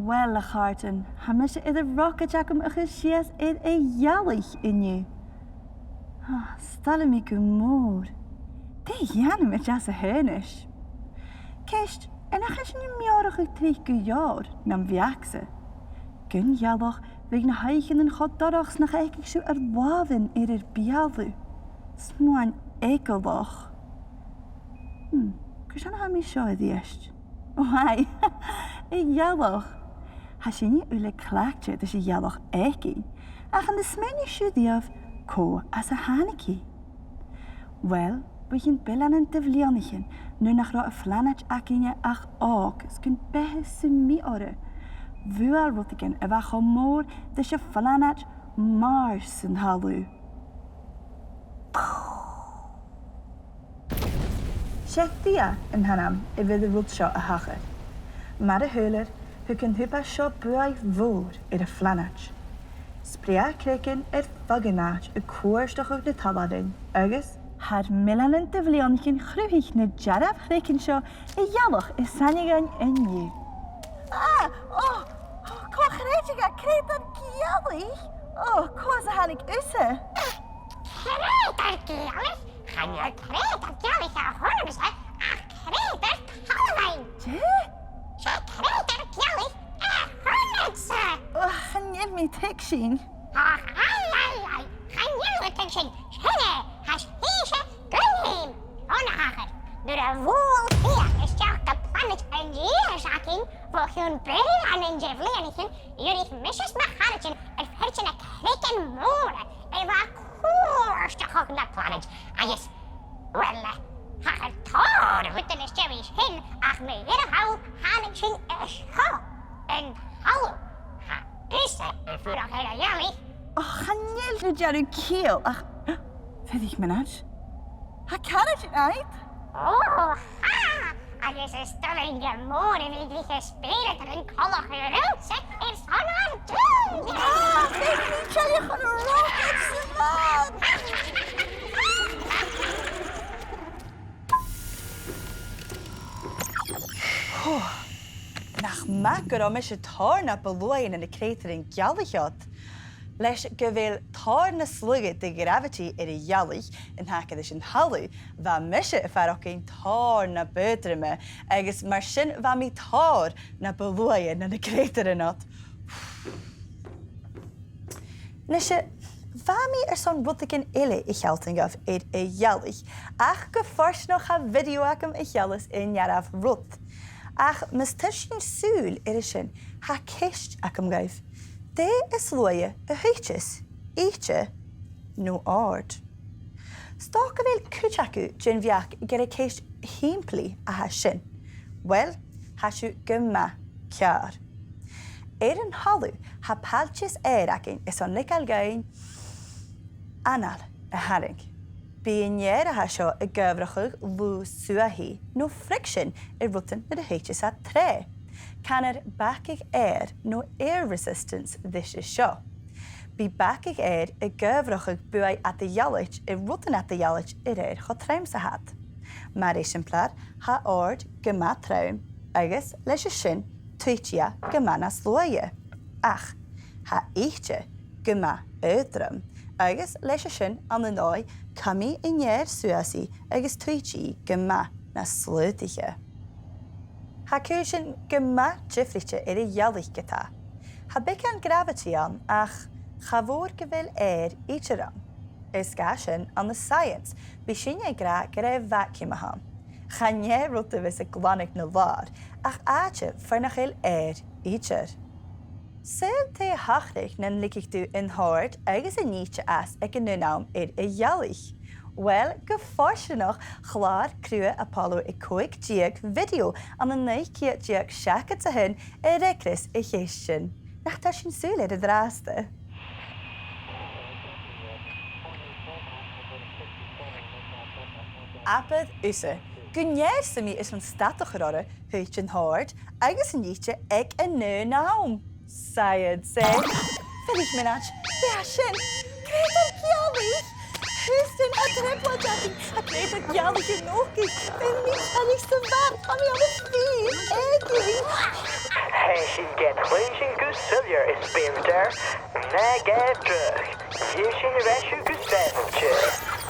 Wel, a chartan, ha mis idir rocket acum a chisias id a Ghealach inniu. Stalla mi go mór. De janam it jas a hurnish. Keist, en a chis ni miorach ag trí go jaar, nam viaxe. Gun Ghealach vig na haichen en goddarachs nach eikig zo wavin idir bialu. Smoan ekelbach. Cos ha mi seo id iest. Oh, hai, I Ghealach. Ha sin ni ule clachtje dus I Ghealach eiki. Ach an de smeni siudiaf ko as a haniki. Wel, begin bilan en tivlianichen, nu nach ra a flanach akinje ach ook, skun behe sumi ore. Vual rotigen e wach o moor, dus je flanach mars en halu. Sheftia in hanam, e fydd y rwyd sio a hachar. Mar y hyler, hu can hypa sio bwy fôr i'r flanach. Sprea creken fagynach y cwrstach o'ch na taladin, agus haar milan yn dyfleonchen chrwhich na jaraf creken sio y Ghealach y sanigan yn yw. Ko chretiga cretar Ghealach? Ko as a hanig usse? Cretar Ghealach? Gaan je cretar Ghealach a horms a cretar Halloween? Ze cretar Ghealach a hornetse? Gaan je me teksin? Gaan je me teksin? Schenne, has hiesje gunheim. Onhager, door de woel hier is jou de planet en jeerzaking voor hun brein en jevlenigen, jullie misjes mechanischen en vertje na kreken moren en waar koerstig ook na planet. En jes, wel, hager toren witten is Jerry's hin, ach me hier hou hanischen is ho. En hallo, ha is er voor ook hele jullie. Gaan je de jaru keel? Ach, weet ik me net. Ha kan het uit? Ha! Als je stalling gemoren wie die gespeeld en kollig gerutse is van haar doen. Ik niet dat je gewoon een rocket man. Nach makker om is het haar na beloeien in de kreter in Ghealach. Leis go bhfuil tar na slugad de gravity ar a Ghealach in hacha is an halú, bha mise a fearachcin tar na bödrame, agus mar sin bha mi tar na beluaia na na crétar anat. Nise, bha mi son rutagin ile I chealtingaf ar a Ghealach, ach go fors noch ha video acum I Ghealach in jaraf rut. Ach, mis tuishin súl ar sin, ha kist acum gaif. De is loie a huitjes, eetje, no ard. Stak wil kuchaku gin viak get a case himpli a ha sin. Well, hashu gumma kjar. Ein halu ha palches akin is on likal gain anal a haring. Being yera hasho a gavrachug lu suahi, no friction rutten na de huitjes at tre. Can backig air no air resistance this is show. Be backig air a gavrachig buai at the Ghealach rutten at the Ghealach air hotreim sa hat. Mar exemplar ha ord gemat traum agus leis sin tuitia gemana sloie. Ach, ha echtje gema uitrum agus leis sin an the noi kami in yer suasi agus tuichi gema na slutige. Ha cúsin gymma jifritje a Ghealach geta. Ha becan gravity an ach chavor gyfil each Is gashin an the science be sinne gra gyda vacuum ahan. Chanye rote vis a glanig na var ach ache farnachil each. Sel te hachrig nan likig du in hard agus a nietje as ek a nunaam a Ghealach. Wel, geforse nog klaar krue Apollo a koik diag video an een neikje diag shaket te hun a rekris a geestjen. Nach tashin sule de draaste. Apet usse. Gunjer semi is van statig gerode, huitjen hard, agus een nietje ek een nu naam. Sayed say. Finish minach. Ja, shin. Kreter Ghealach. Houston, a triple jacking, a creator Ghealach in Oki, and Mitch and Ixavan, on the other feet, eggy. Hij is geen kleintje Gusillier is Speuradair. Nee, ga terug. Hier is een restje Gusillier.